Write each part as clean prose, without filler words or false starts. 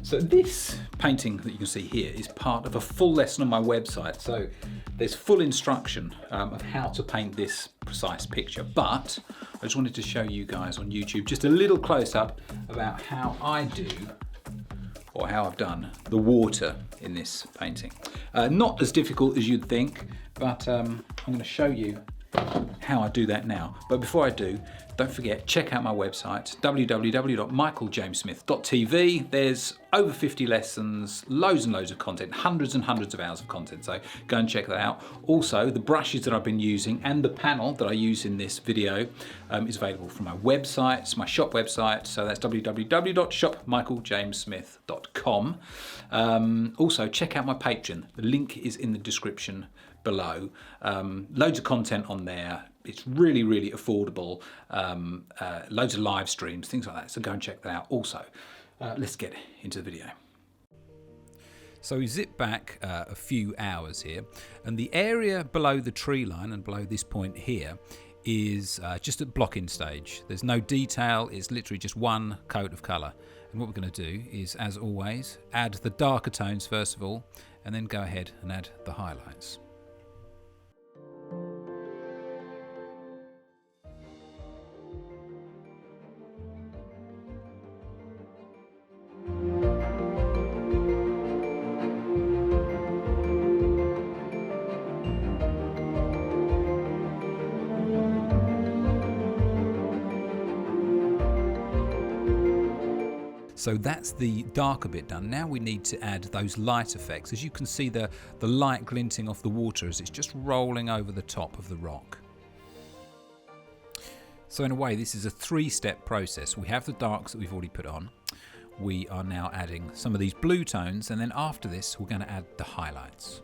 So this painting that you can see here is part of a full lesson on my website. So there's full instruction of how to paint this precise picture. But I just wanted to show you guys on YouTube just a little close up about how I do, or how I've done, the water in this painting. Not as difficult as you'd think, but I'm going to show you how I do that now. But before I do, don't forget, check out my website, www.michaeljamessmith.tv. There's over 50 lessons, loads and loads of content, hundreds and hundreds of hours of content, so go and check that out. Also, the brushes that I've been using and the panel that I use in this video is available from my website. It's my shop website, so that's www.shopmichaeljamessmith.com. Also, check out my Patreon. The link is in the description below. Loads of content on there. It's really, really affordable. Loads of live streams, things like that. So go and check that out. Also, let's get into the video. So we zip back a few hours here, and the area below the tree line and below this point here is just at blocking stage. There's no detail. It's literally just one coat of colour. And what we're going to do is, as always, add the darker tones first of all, and then go ahead and add the highlights. So that's the darker bit done. Now we need to add those light effects. As you can see, the light glinting off the water as it's just rolling over the top of the rock. So in a way, this is a three-step process. We have the darks that we've already put on. We are now adding some of these blue tones, and then after this, we're going to add the highlights.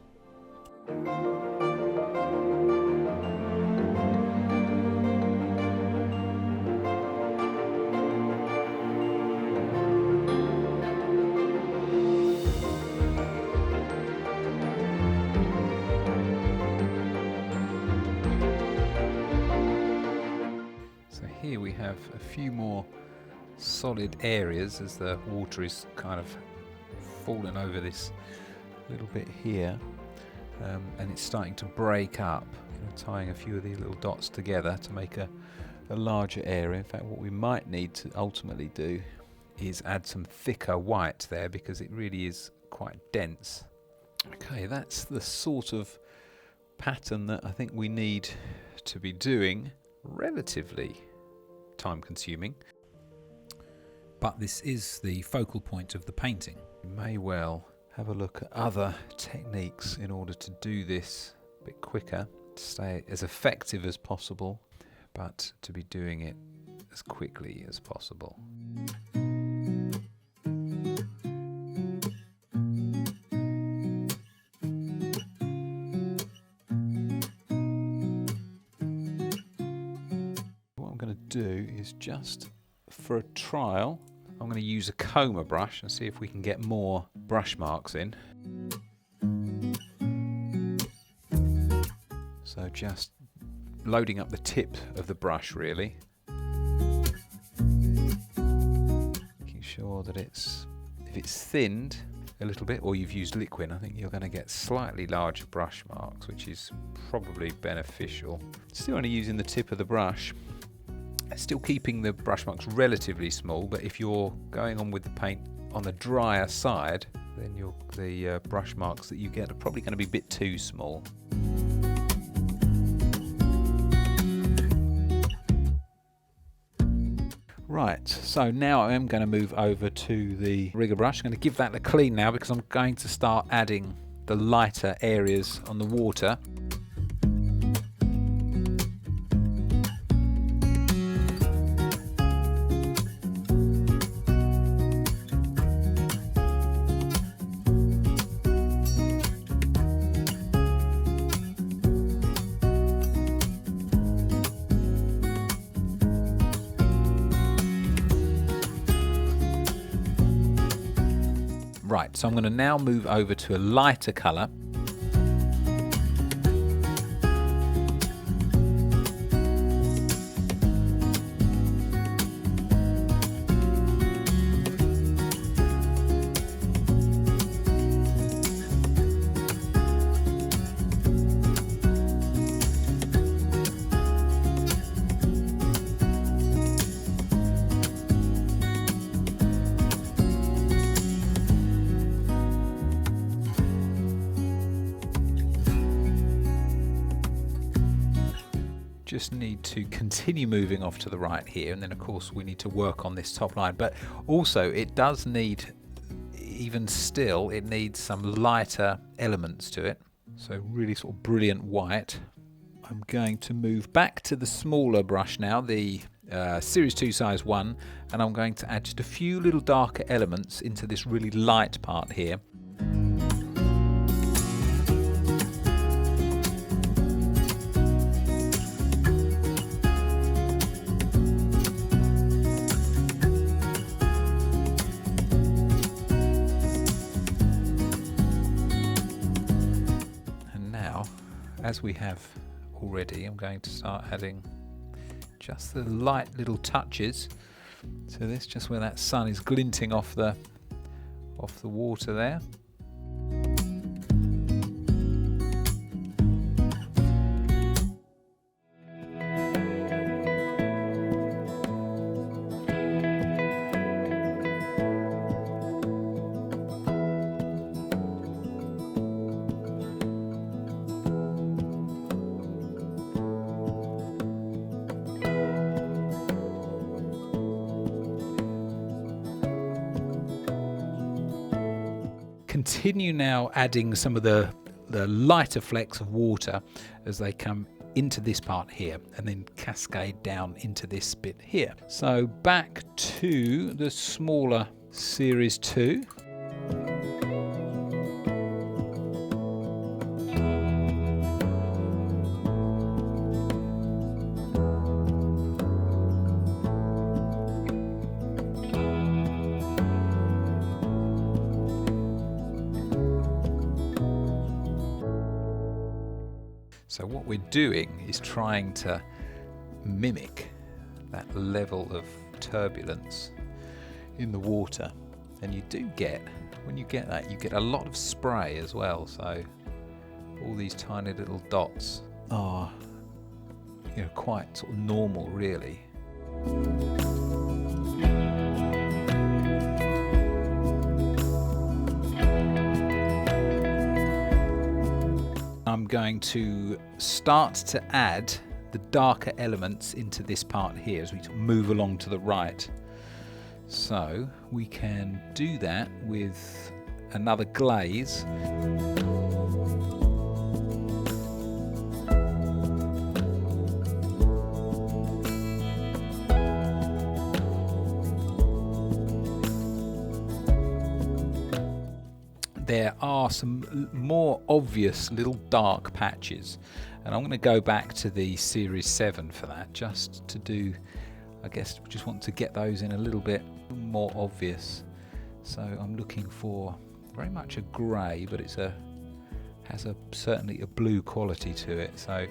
Here we have a few more solid areas as the water is kind of falling over this little bit here, and it's starting to break up, tying a few of these little dots together to make a larger area. In fact, what we might need to ultimately do is add some thicker white there, because it really is quite dense. Okay, that's the sort of pattern that I think we need to be doing. Relatively time consuming, but this is the focal point of the painting. You may well have a look at other techniques in order to do this a bit quicker, to stay as effective as possible, but to be doing it as quickly as possible. Do is, just for a trial, I'm going to use a coma brush and see if we can get more brush marks in. So just loading up the tip of the brush, really, making sure that if it's thinned a little bit, or you've used liquid, I think you're going to get slightly larger brush marks, which is probably beneficial. Still only using the tip of the brush. Still keeping the brush marks relatively small, but if you're going on with the paint on the drier side, then the brush marks that you get are probably going to be a bit too small. Right, so now I am going to move over to the rigger brush. I'm going to give that a clean now, because I'm going to start adding the lighter areas on the water. Right, so I'm going to now move over to a lighter colour. just need to continue moving off to the right here, and then of course we need to work on this top line, but also it does need, even still, it needs some lighter elements to it. So really sort of brilliant white. I'm going to move back to the smaller brush now, the Series 2 size 1, and I'm going to add just a few little darker elements into this really light part here. And now, as we have already, I'm going to start adding just the light little touches to this, just where that sun is glinting off the water there. Continue now adding some of the lighter flecks of water as they come into this part here, and then cascade down into this bit here. So back to the smaller Series 2. So what we're doing is trying to mimic that level of turbulence in the water, and you do get, when you get that, you get a lot of spray as well. So all these tiny little dots are, you know, quite sort of normal, really. I'm going to start to add the darker elements into this part here as we move along to the right. So we can do that with another glaze. There are some more obvious little dark patches, and I'm going to go back to the Series 7 for that, just to do, I guess, just want to get those in a little bit more obvious. So I'm looking for very much a grey, but has certainly a blue quality to it. So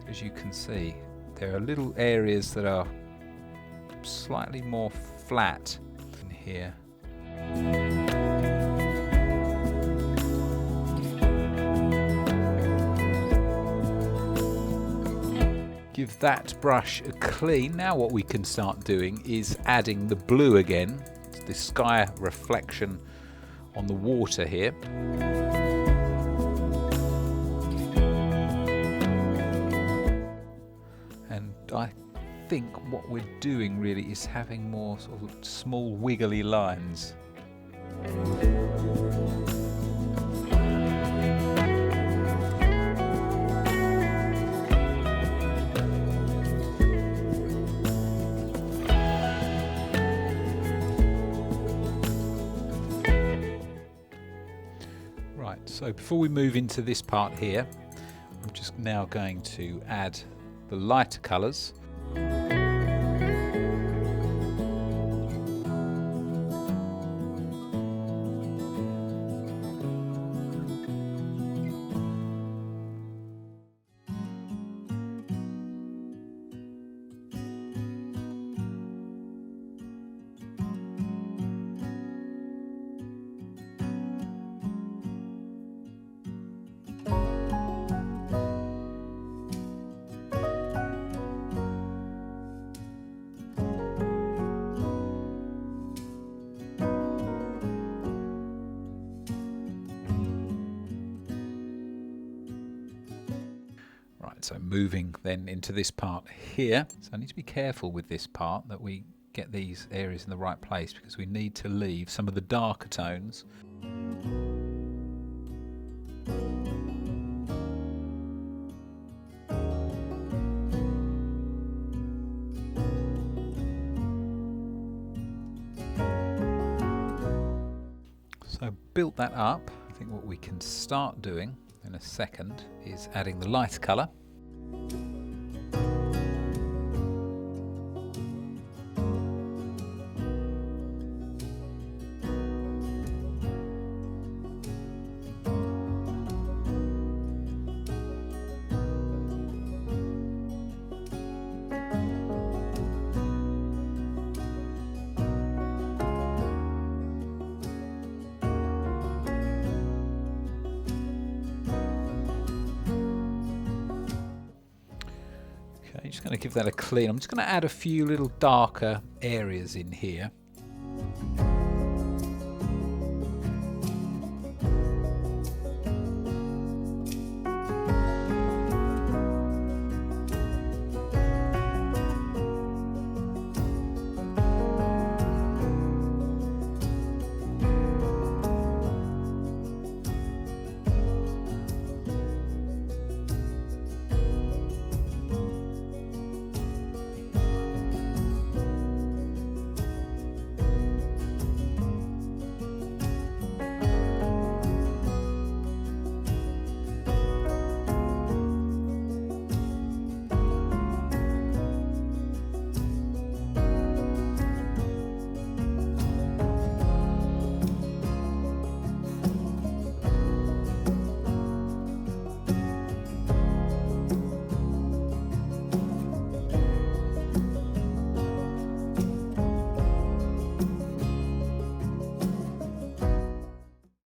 as you can see, there are little areas that are slightly more flat in here. Give that brush a clean. Now what we can start doing is adding the blue again, the sky reflection on the water here. And I think what we're doing really is having more sort of small wiggly lines. So before we move into this part here, I'm just now going to add the lighter colours. So moving then into this part here. So I need to be careful with this part that we get these areas in the right place, because we need to leave some of the darker tones. So built that up. I think what we can start doing in a second is adding the light colour. Just going to give that a clean. I'm just going to add a few little darker areas in here.